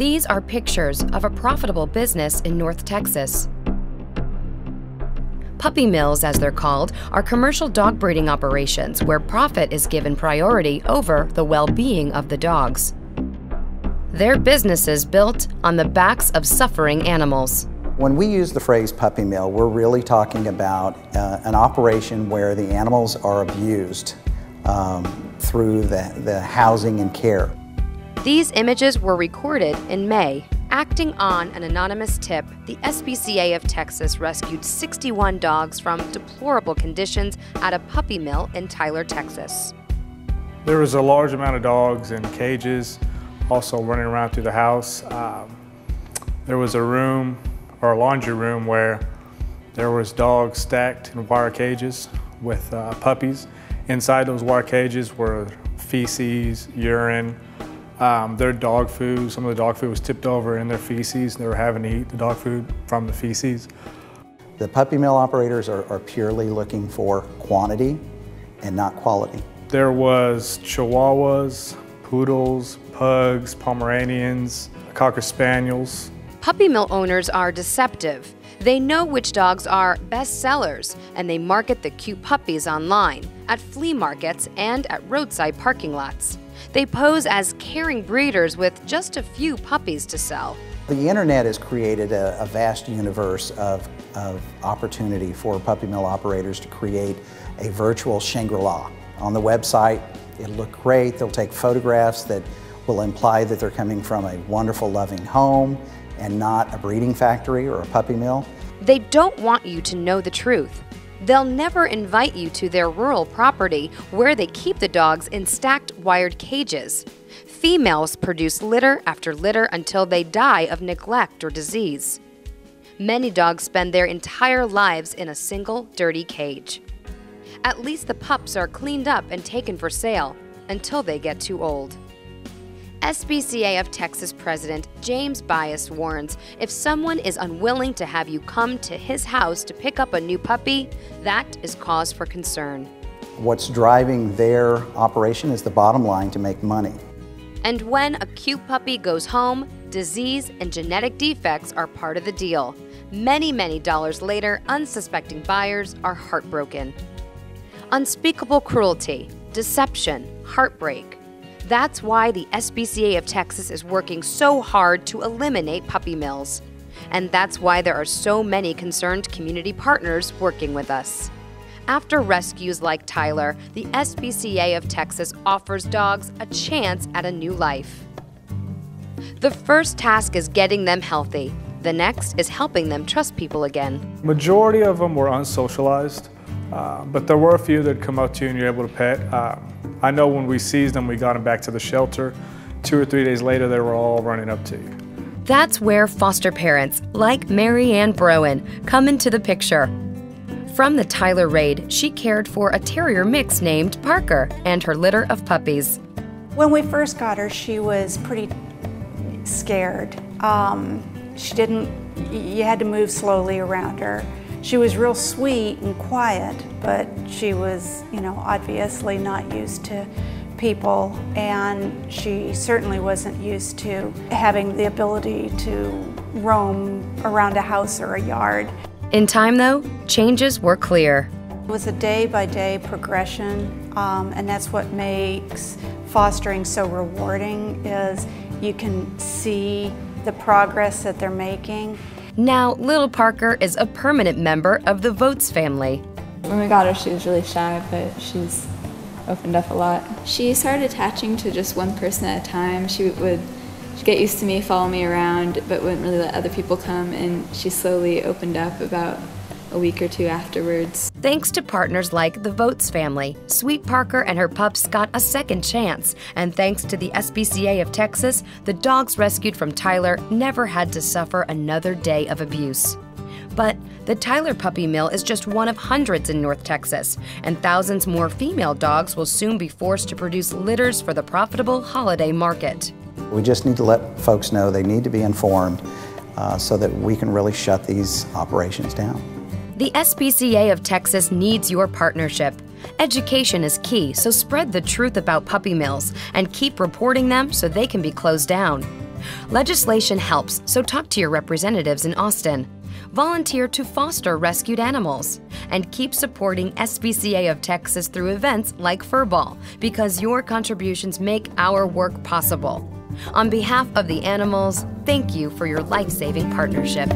These are pictures of a profitable business in North Texas. Puppy mills, as they're called, are commercial dog breeding operations where profit is given priority over the well-being of the dogs. Their businesses built on the backs of suffering animals. When we use the phrase puppy mill, we're really talking about an operation where the animals are abused through the housing and care. These images were recorded in May. Acting on an anonymous tip, the SPCA of Texas rescued 61 dogs from deplorable conditions at a puppy mill in Tyler, Texas. There was a large amount of dogs in cages, also running around through the house. There was a room, or a laundry room, where there was dogs stacked in wire cages with puppies. Inside those wire cages were feces, urine, their dog food. Some of the dog food was tipped over in their feces. They were having to eat the dog food from the feces. The puppy mill operators are purely looking for quantity and not quality. There was Chihuahuas, Poodles, Pugs, Pomeranians, Cocker Spaniels. Puppy mill owners are deceptive. They know which dogs are best sellers, and they market the cute puppies online, at flea markets, and at roadside parking lots. They pose as caring breeders with just a few puppies to sell. The internet has created a vast universe of opportunity for puppy mill operators to create a virtual Shangri-La. On the website, it'll look great. They'll take photographs that will imply that they're coming from a wonderful, loving home and not a breeding factory or a puppy mill. They don't want you to know the truth. They'll never invite you to their rural property where they keep the dogs in stacked wired cages. Females produce litter after litter until they die of neglect or disease. Many dogs spend their entire lives in a single dirty cage. At least the pups are cleaned up and taken for sale until they get too old. SPCA of Texas President James Bias warns if someone is unwilling to have you come to his house to pick up a new puppy, that is cause for concern. What's driving their operation is the bottom line to make money. And when a cute puppy goes home, disease and genetic defects are part of the deal. Many, many dollars later, unsuspecting buyers are heartbroken. Unspeakable cruelty, deception, heartbreak. That's why the SPCA of Texas is working so hard to eliminate puppy mills. And that's why there are so many concerned community partners working with us. After rescues like Tyler, the SPCA of Texas offers dogs a chance at a new life. The first task is getting them healthy. The next is helping them trust people again. Majority of them were unsocialized, but there were a few that come up to you and you're able to pet. I know when we seized them, we got them back to the shelter. 2 or 3 days later, they were all running up to you. That's where foster parents, like Mary Ann Broen, come into the picture. From the Tyler raid, she cared for a terrier mix named Parker and her litter of puppies. When we first got her, she was pretty scared. You had to move slowly around her. She was real sweet and quiet, but she was, obviously not used to people, and she certainly wasn't used to having the ability to roam around a house or a yard. In time, though, changes were clear. It was a day-by-day progression, and that's what makes fostering so rewarding, is you can see the progress that they're making. Now, little Parker is a permanent member of the Votes family. When we got her, she was really shy, but she's opened up a lot. She started attaching to just one person at a time. She'd get used to me, follow me around, but wouldn't really let other people come, and she slowly opened up about a week or 2 afterwards. Thanks to partners like the Votes family, Sweet Parker and her pups got a second chance. And thanks to the SPCA of Texas, the dogs rescued from Tyler never had to suffer another day of abuse. But the Tyler Puppy Mill is just one of hundreds in North Texas, and thousands more female dogs will soon be forced to produce litters for the profitable holiday market. We just need to let folks know they need to be informed so that we can really shut these operations down. The SPCA of Texas needs your partnership. Education is key, so spread the truth about puppy mills and keep reporting them so they can be closed down. Legislation helps, so talk to your representatives in Austin. Volunteer to foster rescued animals. And keep supporting SPCA of Texas through events like Furball, because your contributions make our work possible. On behalf of the animals, thank you for your life-saving partnership.